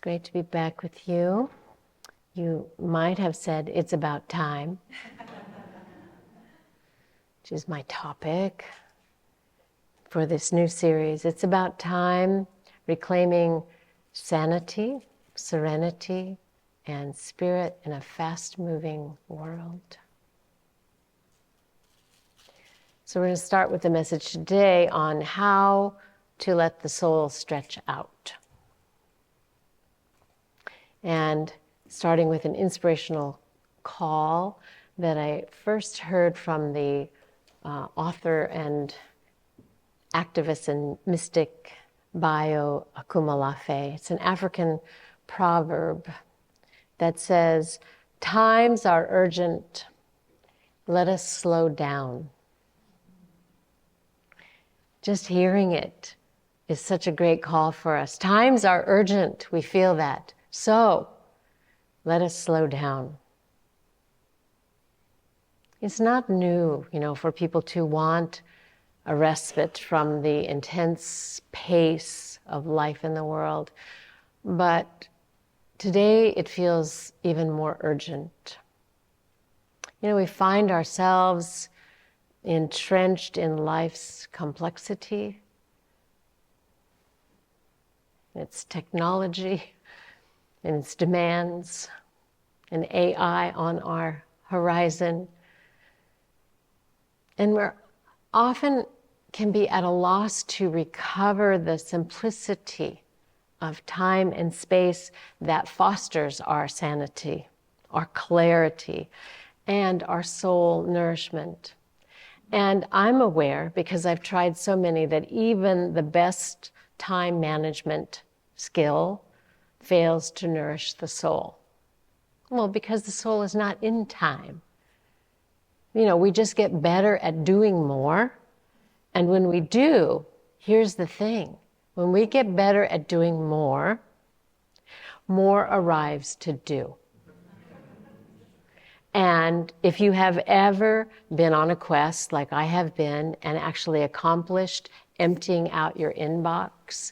great to be back with you. You might have said it's about time, which is my topic for this new series. It's about time reclaiming sanity, serenity, and spirit in a fast-moving world. So we're going to start with the message today on how to let the soul stretch out. And starting with an inspirational call that I first heard from the author and activist and mystic Bayo Akumalafe. It's an African proverb that says, "Times are urgent, let us slow down." Just hearing it is such a great call for us. Times are urgent, we feel that. So, let us slow down. It's not new, for people to want a respite from the intense pace of life in the world. But today it feels even more urgent. We find ourselves entrenched in life's complexity, its technology, and its demands, and AI on our horizon. And we're often can be at a loss to recover the simplicity of time and space that fosters our sanity, our clarity, and our soul nourishment. And I'm aware, because I've tried so many, that even the best time management skill fails to nourish the soul. Well, because the soul is not in time. We just get better at doing more. And when we do, here's the thing. When we get better at doing more arrives to do. And if you have ever been on a quest like I have been and actually accomplished emptying out your inbox,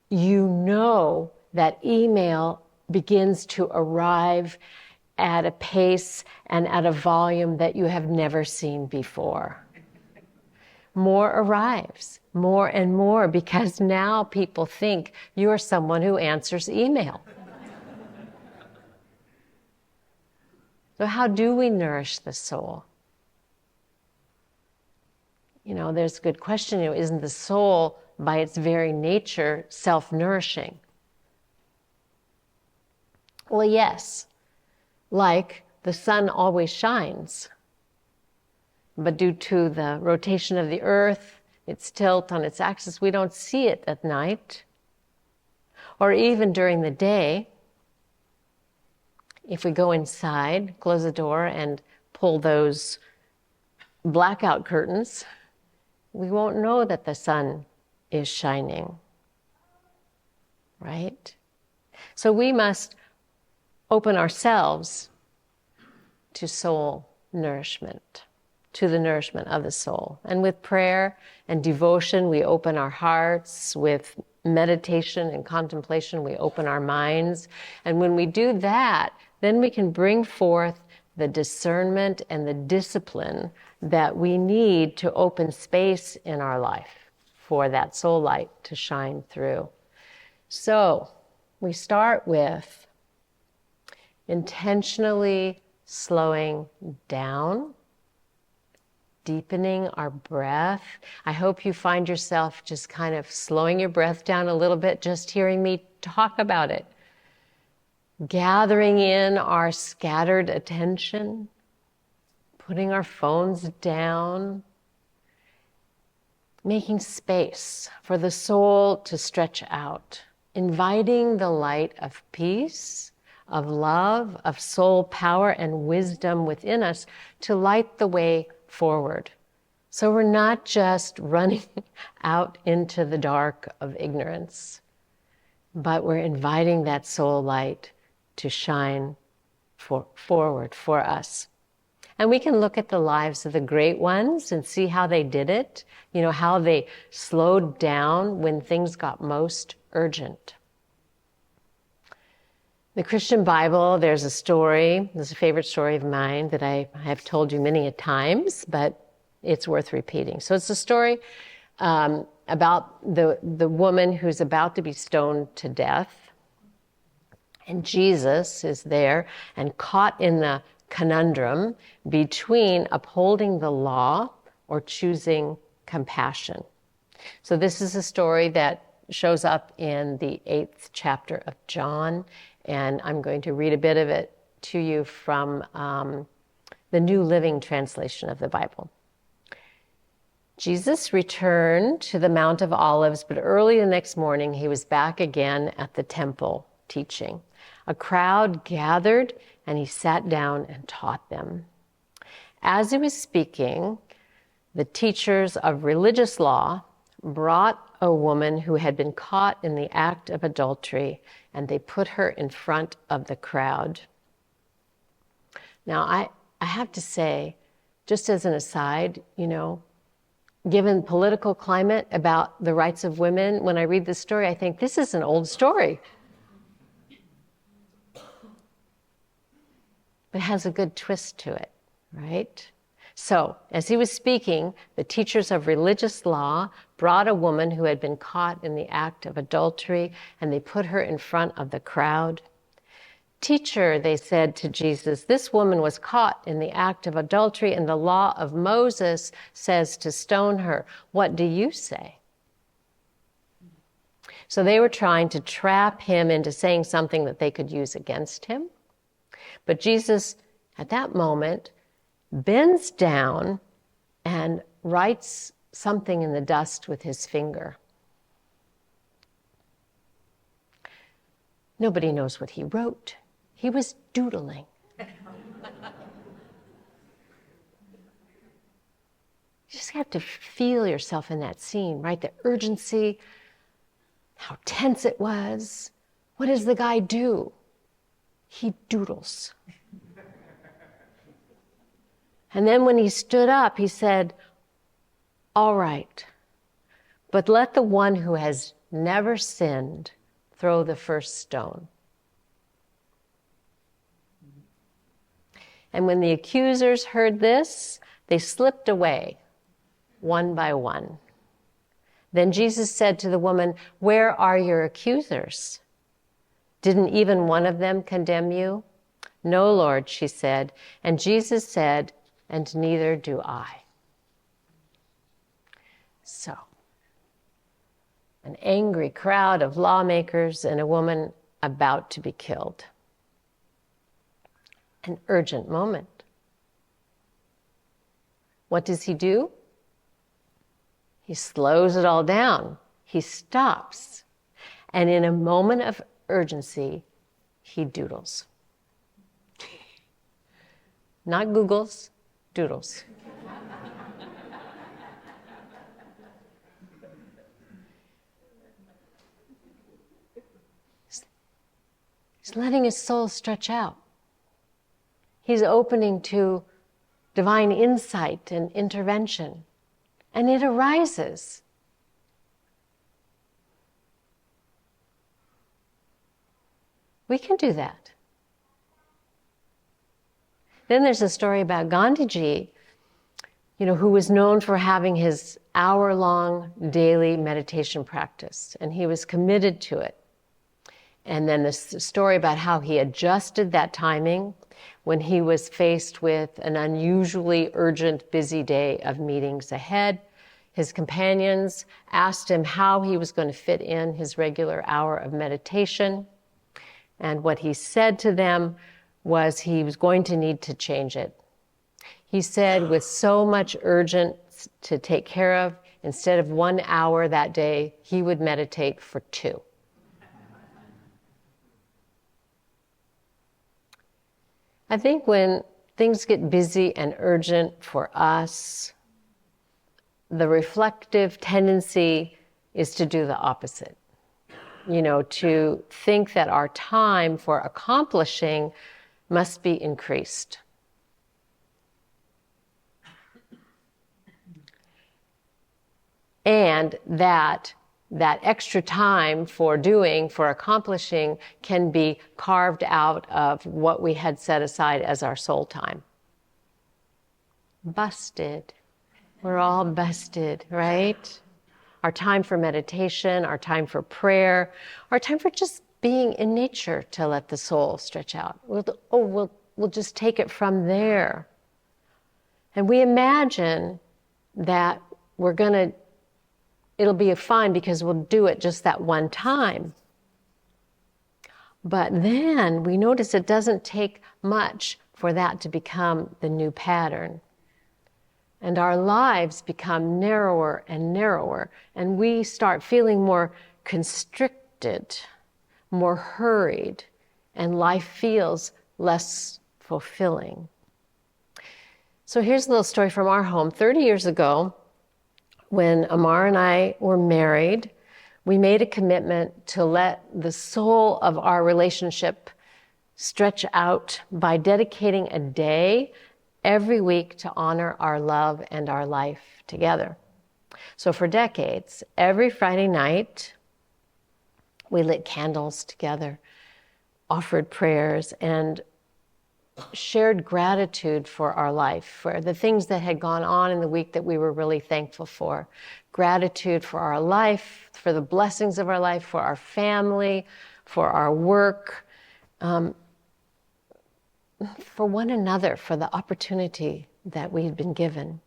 you know that email begins to arrive at a pace and at a volume that you have never seen before. More arrives, more and more, because now people think you're someone who answers email. So how do we nourish the soul? There's a good question, isn't the soul by its very nature self-nourishing? Well, yes, like the sun always shines, but due to the rotation of the earth, its tilt on its axis, we don't see it at night, or even during the day. If we go inside, close the door, and pull those blackout curtains, we won't know that the sun is shining, right? So we must open ourselves to soul nourishment, to the nourishment of the soul. And with prayer and devotion, we open our hearts. With meditation and contemplation, we open our minds. And when we do that, then we can bring forth the discernment and the discipline that we need to open space in our life for that soul light to shine through. So we start with intentionally slowing down, deepening our breath. I hope you find yourself just kind of slowing your breath down a little bit, just hearing me talk about it. Gathering in our scattered attention, putting our phones down, making space for the soul to stretch out, inviting the light of peace, of love, of soul power and wisdom within us to light the way forward. So we're not just running out into the dark of ignorance, but we're inviting that soul light to shine forward for us. And we can look at the lives of the great ones and see how they did it, how they slowed down when things got most urgent. the Christian Bible, there's a story, there's a favorite story of mine that I have told you many a times, but it's worth repeating. So it's a story about the woman who's about to be stoned to death. And Jesus is there and caught in the conundrum between upholding the law or choosing compassion. So this is a story that shows up in the 8th chapter of John, and I'm going to read a bit of it to you from the New Living Translation of the Bible. Jesus returned to the Mount of Olives, but early the next morning he was back again at the temple teaching. A crowd gathered and he sat down and taught them. As he was speaking, the teachers of religious law brought a woman who had been caught in the act of adultery, and they put her in front of the crowd. Now, I have to say, just as an aside, given political climate about the rights of women, when I read this story, I think this is an old story. But it has a good twist to it, right? So, as he was speaking, the teachers of religious law brought a woman who had been caught in the act of adultery, and they put her in front of the crowd. "Teacher," they said to Jesus, "this woman was caught in the act of adultery, and the law of Moses says to stone her. What do you say?" So they were trying to trap him into saying something that they could use against him. But Jesus, at that moment, bends down and writes something in the dust with his finger. Nobody knows what he wrote. He was doodling. You just have to feel yourself in that scene, right? The urgency, how tense it was. What does the guy do? He doodles. And then when he stood up, he said, "All right, but let the one who has never sinned throw the first stone." And when the accusers heard this, they slipped away, one by one. Then Jesus said to the woman, "Where are your accusers? Didn't even one of them condemn you?" "No, Lord," she said. And Jesus said, "And neither do I." So, an angry crowd of lawmakers and a woman about to be killed. An urgent moment. What does he do? He slows it all down. He stops. And in a moment of urgency, he doodles. Not Googles, doodles. He's letting his soul stretch out. He's opening to divine insight and intervention, and it arises. We can do that. Then there's a story about Gandhiji, who was known for having his hour-long daily meditation practice, and he was committed to it. And then this story about how he adjusted that timing when he was faced with an unusually urgent, busy day of meetings ahead. His companions asked him how he was going to fit in his regular hour of meditation. And what he said to them was he was going to need to change it. He said, with so much urgence to take care of, instead of 1 hour that day, he would meditate for 2. I think when things get busy and urgent for us, the reflective tendency is to do the opposite. To think that our time for accomplishing must be increased. And that that extra time for doing, for accomplishing, can be carved out of what we had set aside as our soul time. Busted. We're all busted, right? Our time for meditation, our time for prayer, our time for just being in nature to let the soul stretch out. We'll just take it from there. And we imagine that it'll be fine because we'll do it just that one time. But then we notice it doesn't take much for that to become the new pattern. And our lives become narrower and narrower, and we start feeling more constricted, more hurried, and life feels less fulfilling. So here's a little story from our home. 30 years ago, when Amar and I were married, we made a commitment to let the soul of our relationship stretch out by dedicating a day every week to honor our love and our life together. So for decades, every Friday night, we lit candles together, offered prayers, and shared gratitude for our life, for the things that had gone on in the week that we were really thankful for. Gratitude for our life, for the blessings of our life, for our family, for our work, for one another, for the opportunity that we had been given.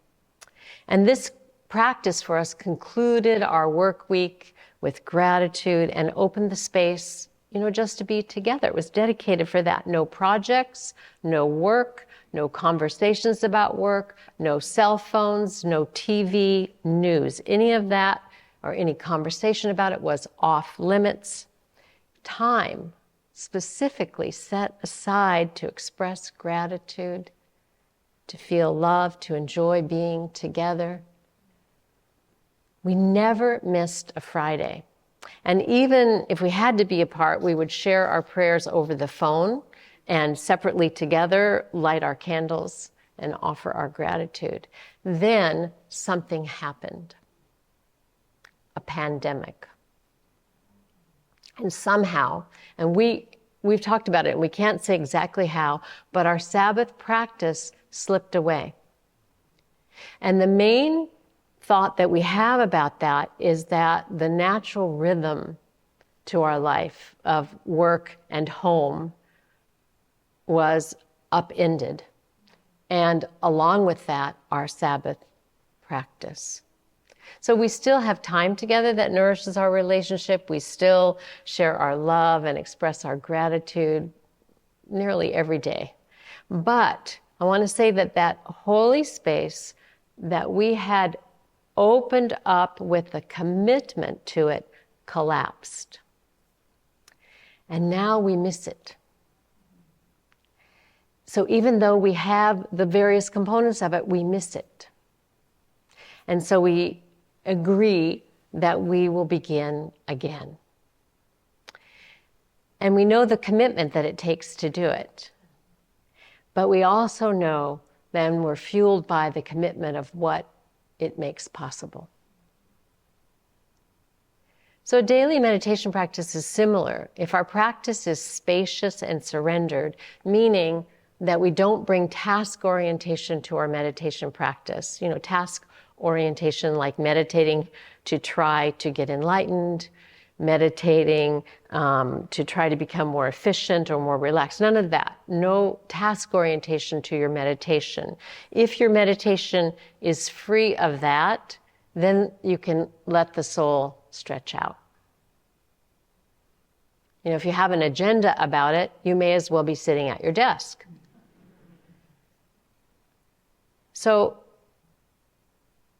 And this practice for us concluded our work week with gratitude and opened the space, just to be together. It was dedicated for that. No projects, no work, no conversations about work, no cell phones, no TV, news. Any of that or any conversation about it was off limits. Time specifically set aside to express gratitude, to feel love, to enjoy being together. We never missed a Friday. And even if we had to be apart, we would share our prayers over the phone and separately together light our candles and offer our gratitude. Then something happened. A pandemic. And somehow, and we've talked about it, and we can't say exactly how, but our Sabbath practice slipped away. And the main thought that we have about that is that the natural rhythm to our life of work and home was upended. And along with that, our Sabbath practice. So we still have time together that nourishes our relationship. We still share our love and express our gratitude nearly every day. But I want to say that holy space that we had opened up with a commitment to it collapsed. And now we miss it. So even though we have the various components of it, we miss it. And so we agree that we will begin again. And we know the commitment that it takes to do it. But we also know then we're fueled by the commitment of what it makes possible. So daily meditation practice is similar. If our practice is spacious and surrendered, meaning that we don't bring task orientation to our meditation practice, task orientation like meditating to try to get enlightened, meditating to try to become more efficient or more relaxed. None of that. No task orientation to your meditation. If your meditation is free of that, then you can let the soul stretch out. If you have an agenda about it, you may as well be sitting at your desk. So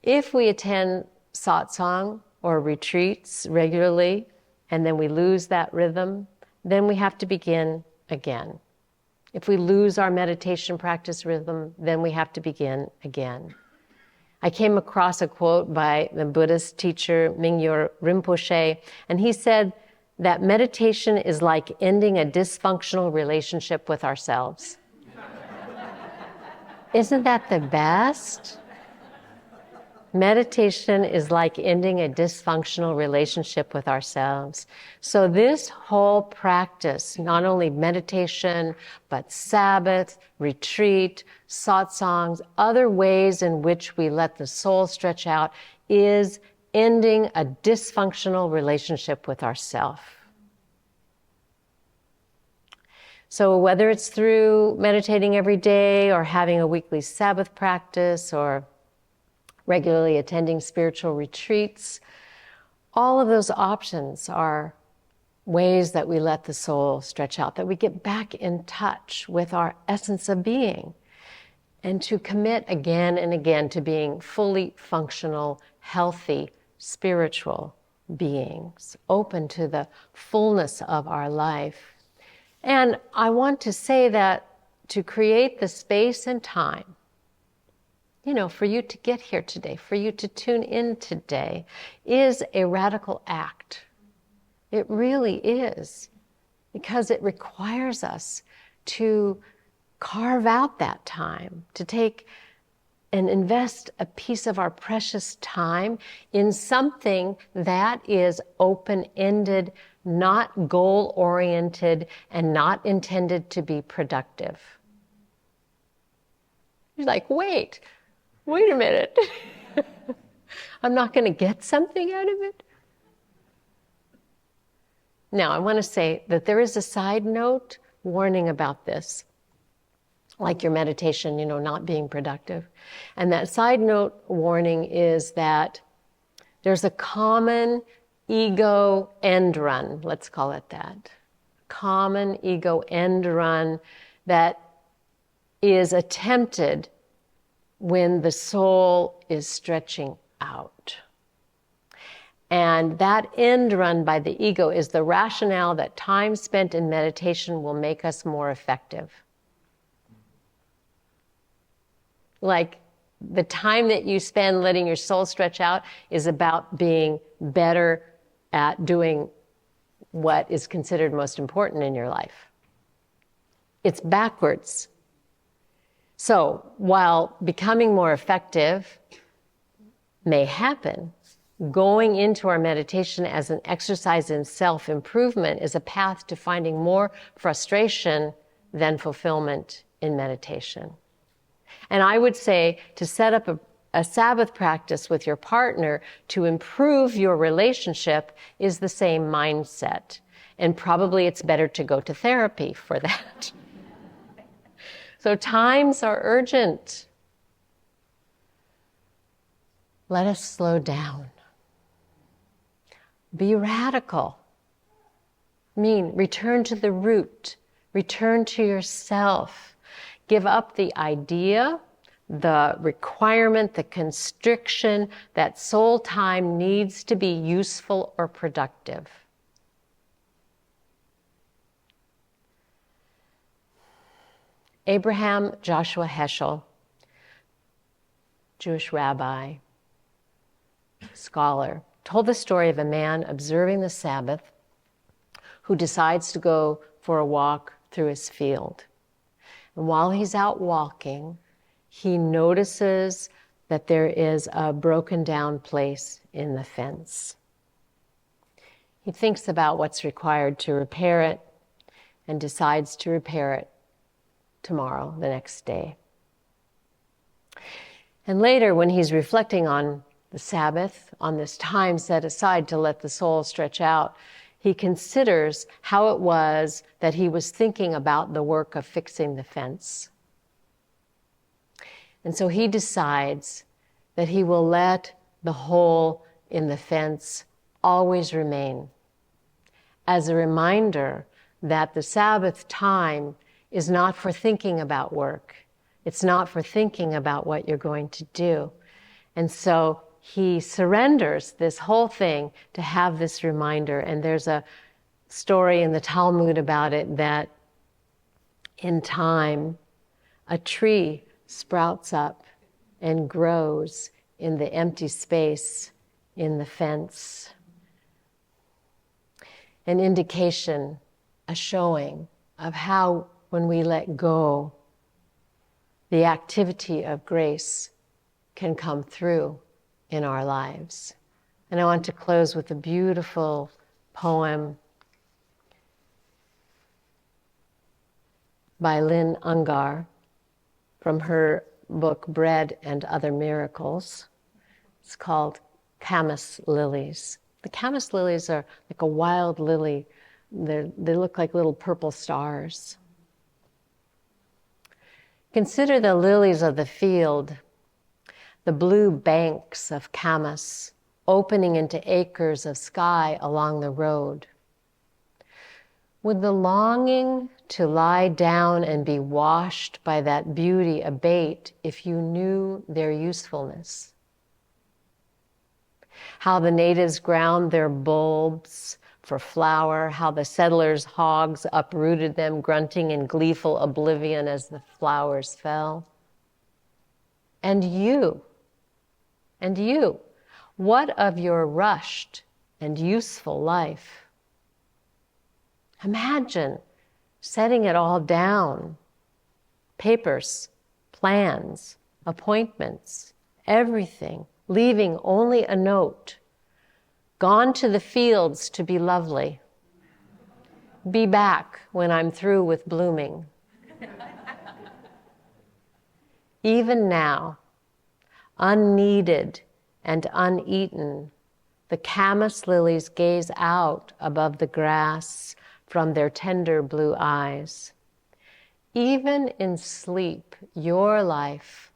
if we attend satsang or retreats regularly, and then we lose that rhythm, then we have to begin again. If we lose our meditation practice rhythm, then we have to begin again. I came across a quote by the Buddhist teacher Mingyur Rinpoche, and he said that meditation is like ending a dysfunctional relationship with ourselves. Isn't that the best? Meditation is like ending a dysfunctional relationship with ourselves. So this whole practice, not only meditation, but Sabbath, retreat, satsangs, other ways in which we let the soul stretch out, is ending a dysfunctional relationship with ourself. So whether it's through meditating every day or having a weekly Sabbath practice or regularly attending spiritual retreats, all of those options are ways that we let the soul stretch out, that we get back in touch with our essence of being, and to commit again and again to being fully functional, healthy, spiritual beings, open to the fullness of our life. And I want to say that to create the space and time, for you to get here today, for you to tune in today, is a radical act. It really is, because it requires us to carve out that time, to take and invest a piece of our precious time in something that is open-ended, not goal-oriented, and not intended to be productive. You're like, wait a minute. I'm not going to get something out of it? Now, I want to say that there is a side note warning about this, like your meditation, not being productive. And that side note warning is that there's a common ego end run, let's call it that. Common ego end run that is attempted when the soul is stretching out. And that end run by the ego is the rationale that time spent in meditation will make us more effective. Like the time that you spend letting your soul stretch out is about being better at doing what is considered most important in your life. It's backwards. So while becoming more effective may happen, going into our meditation as an exercise in self-improvement is a path to finding more frustration than fulfillment in meditation. And I would say to set up a Sabbath practice with your partner to improve your relationship is the same mindset. And probably it's better to go to therapy for that. So times are urgent. Let us slow down. Be radical. Return to the root. Return to yourself. Give up the idea, the requirement, the constriction that soul time needs to be useful or productive. Abraham Joshua Heschel, Jewish rabbi, scholar, told the story of a man observing the Sabbath who decides to go for a walk through his field. And while he's out walking, he notices that there is a broken down place in the fence. He thinks about what's required to repair it and decides to repair it tomorrow, the next day. And later, when he's reflecting on the Sabbath, on this time set aside to let the soul stretch out, he considers how it was that he was thinking about the work of fixing the fence. And so he decides that he will let the hole in the fence always remain as a reminder that the Sabbath time is not for thinking about work. It's not for thinking about what you're going to do. And so he surrenders this whole thing to have this reminder. And there's a story in the Talmud about it that in time, a tree sprouts up and grows in the empty space in the fence. An indication, a showing of how when we let go, the activity of grace can come through in our lives. And I want to close with a beautiful poem by Lynn Ungar from her book, Bread and Other Miracles. It's called Camas Lilies. The camas lilies are like a wild lily. They look like little purple stars. Consider the lilies of the field, the blue banks of camas opening into acres of sky along the road. Would the longing to lie down and be washed by that beauty abate if you knew their usefulness? How the natives ground their bulbs for flour, how the settlers' hogs uprooted them, grunting in gleeful oblivion as the flowers fell. And you, what of your rushed and useful life? Imagine setting it all down. Papers, plans, appointments, everything, leaving only a note. Gone to the fields to be lovely. Be back when I'm through with blooming. Even now, unneeded and uneaten, the camas lilies gaze out above the grass from their tender blue eyes. Even in sleep, your life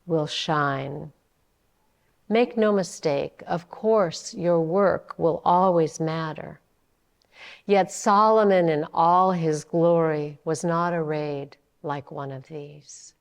will shine. Make no mistake, of course, your work will always matter. Yet Solomon in all his glory was not arrayed like one of these.